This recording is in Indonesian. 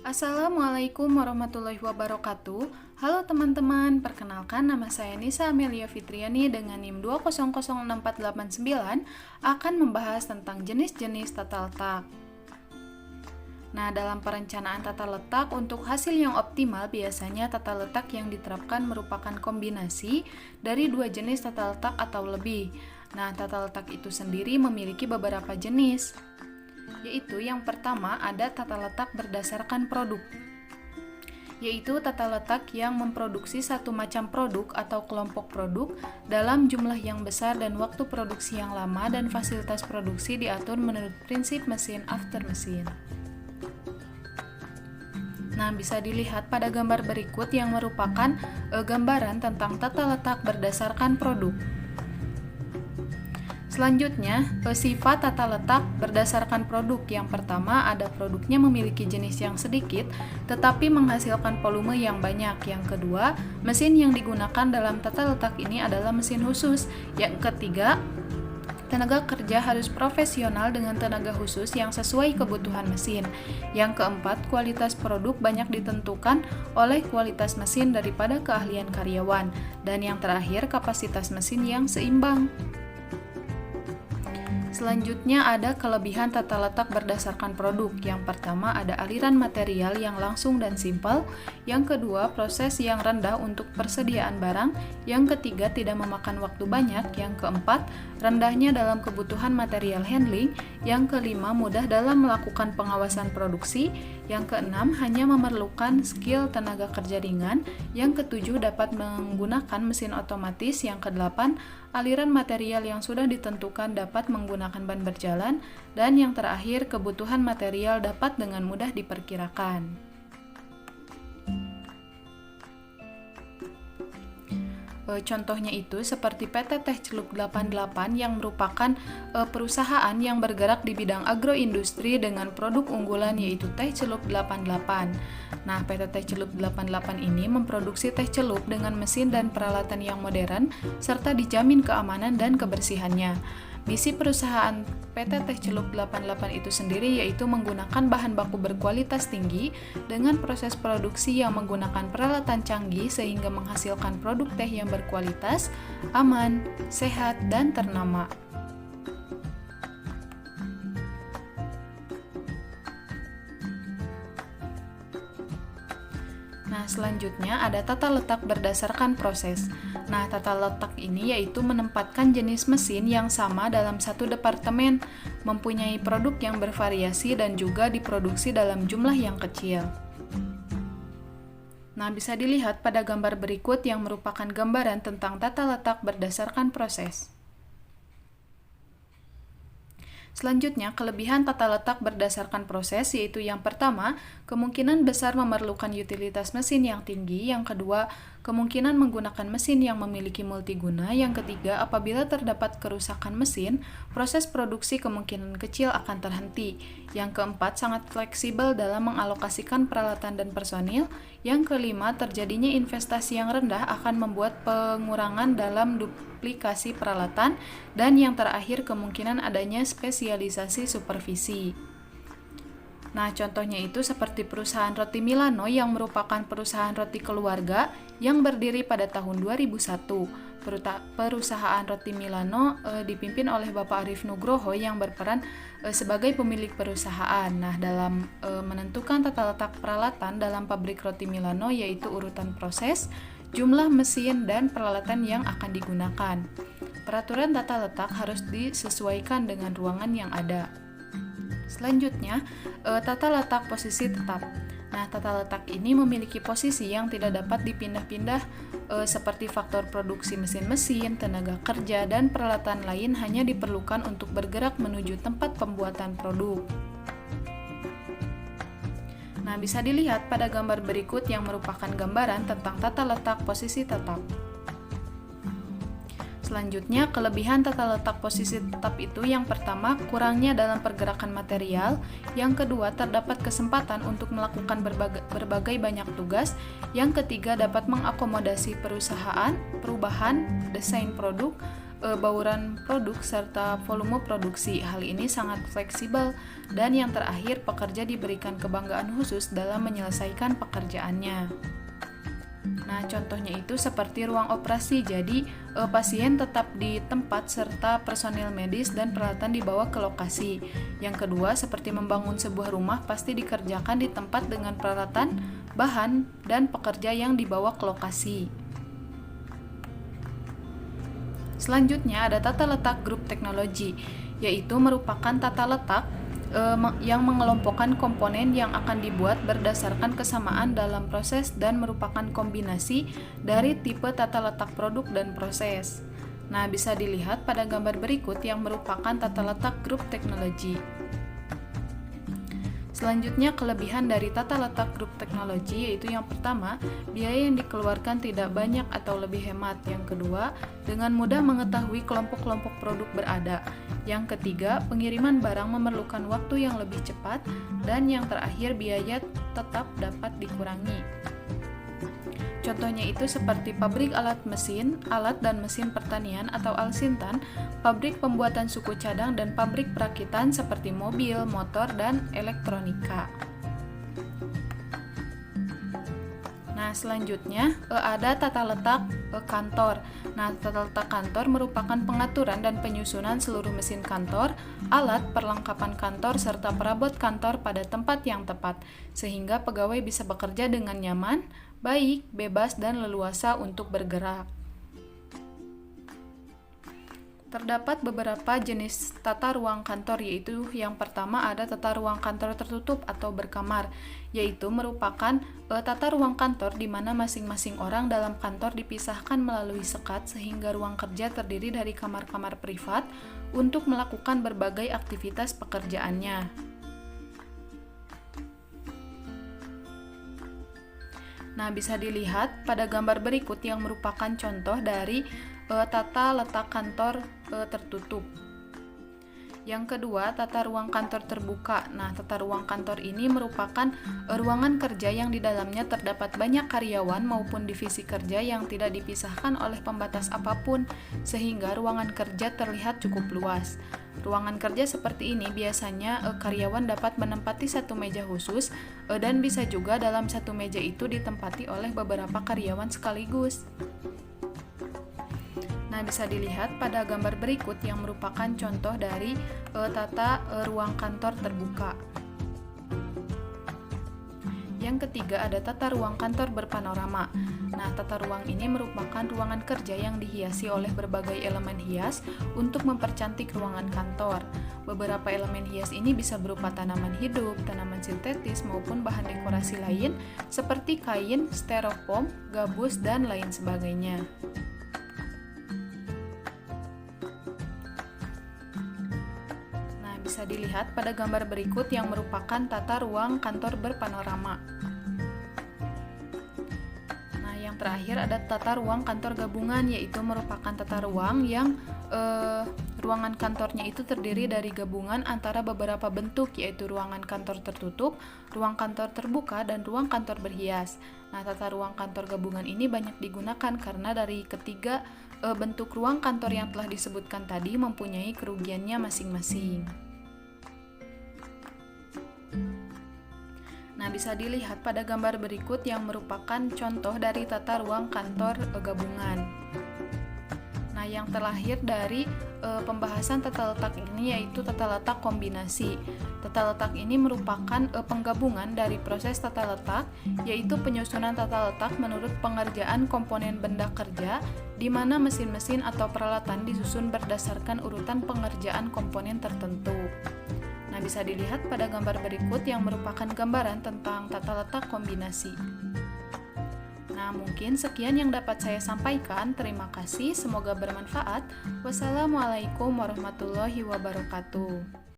Assalamualaikum warahmatullahi wabarakatuh. Halo teman-teman, perkenalkan nama saya Nisa Amelia Fitriani dengan NIM 2006489 akan membahas tentang jenis-jenis tata letak. Nah, dalam perencanaan tata letak untuk hasil yang optimal biasanya tata letak yang diterapkan merupakan kombinasi dari dua jenis tata letak atau lebih. Nah, tata letak itu sendiri memiliki beberapa jenis, yaitu yang pertama ada tata letak berdasarkan produk, yaitu tata letak yang memproduksi satu macam produk atau kelompok produk dalam jumlah yang besar dan waktu produksi yang lama dan fasilitas produksi diatur menurut prinsip mesin after mesin. Nah, bisa dilihat pada gambar berikut yang merupakan gambaran tentang tata letak berdasarkan produk. Selanjutnya, sifat tata letak berdasarkan produk. Yang pertama, ada produknya memiliki jenis yang sedikit, tetapi menghasilkan volume yang banyak. Yang kedua, mesin yang digunakan dalam tata letak ini adalah mesin khusus. Yang ketiga, tenaga kerja harus profesional dengan tenaga khusus yang sesuai kebutuhan mesin. Yang keempat, kualitas produk banyak ditentukan oleh kualitas mesin daripada keahlian karyawan. Dan yang terakhir, kapasitas mesin yang seimbang. Selanjutnya ada kelebihan tata letak berdasarkan produk. Yang pertama ada aliran material yang langsung dan simpel. Yang kedua proses yang rendah untuk persediaan barang. Yang ketiga tidak memakan waktu banyak. Yang keempat rendahnya dalam kebutuhan material handling. Yang kelima mudah dalam melakukan pengawasan produksi. Yang keenam hanya memerlukan skill tenaga kerja ringan. Yang ketujuh dapat menggunakan mesin otomatis. Yang kedelapan aliran material yang sudah ditentukan dapat menggunakan ban berjalan, dan yang terakhir kebutuhan material dapat dengan mudah diperkirakan. Contohnya itu seperti PT Teh Celup 88 yang merupakan perusahaan yang bergerak di bidang agroindustri dengan produk unggulan yaitu Teh Celup 88. Nah, PT Teh Celup 88 ini memproduksi teh celup dengan mesin dan peralatan yang modern serta dijamin keamanan dan kebersihannya. Misi perusahaan PT Teh Celup 88 itu sendiri yaitu menggunakan bahan baku berkualitas tinggi dengan proses produksi yang menggunakan peralatan canggih sehingga menghasilkan produk teh yang berkualitas, aman, sehat, dan ternama. Nah, selanjutnya ada tata letak berdasarkan proses. Nah, tata letak ini yaitu menempatkan jenis mesin yang sama dalam satu departemen, mempunyai produk yang bervariasi dan juga diproduksi dalam jumlah yang kecil. Nah, bisa dilihat pada gambar berikut yang merupakan gambaran tentang tata letak berdasarkan proses. Selanjutnya, kelebihan tata letak berdasarkan proses yaitu yang pertama, kemungkinan besar memerlukan utilitas mesin yang tinggi. Yang kedua, kemungkinan menggunakan mesin yang memiliki multiguna. Yang ketiga, apabila terdapat kerusakan mesin, proses produksi kemungkinan kecil akan terhenti. Yang keempat, sangat fleksibel dalam mengalokasikan peralatan dan personil. Yang kelima, terjadinya investasi yang rendah akan membuat pengurangan dalam duplikasi peralatan. Dan yang terakhir, kemungkinan adanya spesialisasi supervisi. Nah, contohnya itu seperti perusahaan roti Milano yang merupakan perusahaan roti keluarga yang berdiri pada tahun 2001. Perusahaan roti Milano dipimpin oleh Bapak Arif Nugroho yang berperan sebagai pemilik perusahaan. Nah, dalam menentukan tata letak peralatan dalam pabrik roti Milano yaitu urutan proses, jumlah mesin, dan peralatan yang akan digunakan. Peraturan tata letak harus disesuaikan dengan ruangan yang ada. Selanjutnya, tata letak posisi tetap. Nah, tata letak ini memiliki posisi yang tidak dapat dipindah-pindah seperti faktor produksi mesin-mesin, tenaga kerja, dan peralatan lain hanya diperlukan untuk bergerak menuju tempat pembuatan produk. Nah, bisa dilihat pada gambar berikut yang merupakan gambaran tentang tata letak posisi tetap. Selanjutnya, kelebihan tata letak posisi tetap itu yang pertama, kurangnya dalam pergerakan material. Yang kedua, terdapat kesempatan untuk melakukan berbagai banyak tugas. Yang ketiga, dapat mengakomodasi perubahan desain produk. bauran produk serta volume produksi. Hal ini sangat fleksibel. Dan yang terakhir, pekerja diberikan kebanggaan khusus dalam menyelesaikan pekerjaannya. Nah, contohnya itu seperti ruang operasi. Jadi, pasien tetap di tempat serta personil medis dan peralatan dibawa ke lokasi. Yang kedua, seperti membangun sebuah rumah pasti dikerjakan di tempat dengan peralatan, bahan, dan pekerja yang dibawa ke lokasi. Selanjutnya ada tata letak grup teknologi, yaitu merupakan tata letak yang mengelompokkan komponen yang akan dibuat berdasarkan kesamaan dalam proses dan merupakan kombinasi dari tipe tata letak produk dan proses. Nah, bisa dilihat pada gambar berikut yang merupakan tata letak grup teknologi. Selanjutnya, kelebihan dari tata letak grup teknologi yaitu yang pertama, biaya yang dikeluarkan tidak banyak atau lebih hemat. Yang kedua, dengan mudah mengetahui kelompok-kelompok produk berada. Yang ketiga, pengiriman barang memerlukan waktu yang lebih cepat. Dan yang terakhir, biaya tetap dapat dikurangi. Contohnya itu seperti pabrik alat mesin, alat dan mesin pertanian atau Alsintan, pabrik pembuatan suku cadang, dan pabrik perakitan seperti mobil, motor, dan elektronika. Nah, selanjutnya ada tata letak kantor. Nah, tata letak kantor merupakan pengaturan dan penyusunan seluruh mesin kantor, alat, perlengkapan kantor, serta perabot kantor pada tempat yang tepat, sehingga pegawai bisa bekerja dengan nyaman, baik, bebas, dan leluasa untuk bergerak. Terdapat beberapa jenis tata ruang kantor, yaitu yang pertama ada tata ruang kantor tertutup atau berkamar, yaitu merupakan tata ruang kantor di mana masing-masing orang dalam kantor dipisahkan melalui sekat sehingga ruang kerja terdiri dari kamar-kamar privat untuk melakukan berbagai aktivitas pekerjaannya. Nah, bisa dilihat pada gambar berikut yang merupakan contoh dari tata letak kantor tertutup. Yang kedua, tata ruang kantor terbuka. Nah, tata ruang kantor ini merupakan ruangan kerja yang di dalamnya terdapat banyak karyawan maupun divisi kerja yang tidak dipisahkan oleh pembatas apapun, sehingga ruangan kerja terlihat cukup luas. Ruangan kerja seperti ini biasanya karyawan dapat menempati satu meja khusus dan bisa juga dalam satu meja itu ditempati oleh beberapa karyawan sekaligus. Nah, bisa dilihat pada gambar berikut yang merupakan contoh dari tata ruang kantor terbuka. Yang ketiga ada tata ruang kantor berpanorama. Nah, tata ruang ini merupakan ruangan kerja yang dihiasi oleh berbagai elemen hias untuk mempercantik ruangan kantor. Beberapa elemen hias ini bisa berupa tanaman hidup, tanaman sintetis, maupun bahan dekorasi lain seperti kain, styrofoam, gabus, dan lain sebagainya. Bisa dilihat pada gambar berikut yang merupakan tata ruang kantor berpanorama. Nah, yang terakhir ada tata ruang kantor gabungan, yaitu merupakan tata ruang yang ruangan kantornya itu terdiri dari gabungan antara beberapa bentuk, yaitu ruangan kantor tertutup, ruang kantor terbuka, dan ruang kantor berhias. Nah, tata ruang kantor gabungan ini banyak digunakan karena dari ketiga bentuk ruang kantor yang telah disebutkan tadi mempunyai kerugiannya masing-masing. Nah, bisa dilihat pada gambar berikut yang merupakan contoh dari tata ruang kantor gabungan. Nah, yang terakhir dari pembahasan tata letak ini yaitu tata letak kombinasi. Tata letak ini merupakan penggabungan dari proses tata letak, yaitu penyusunan tata letak menurut pengerjaan komponen benda kerja, di mana mesin-mesin atau peralatan disusun berdasarkan urutan pengerjaan komponen tertentu. Nah, bisa dilihat pada gambar berikut yang merupakan gambaran tentang tata letak kombinasi. Nah, mungkin sekian yang dapat saya sampaikan. Terima kasih, semoga bermanfaat. Wassalamualaikum warahmatullahi wabarakatuh.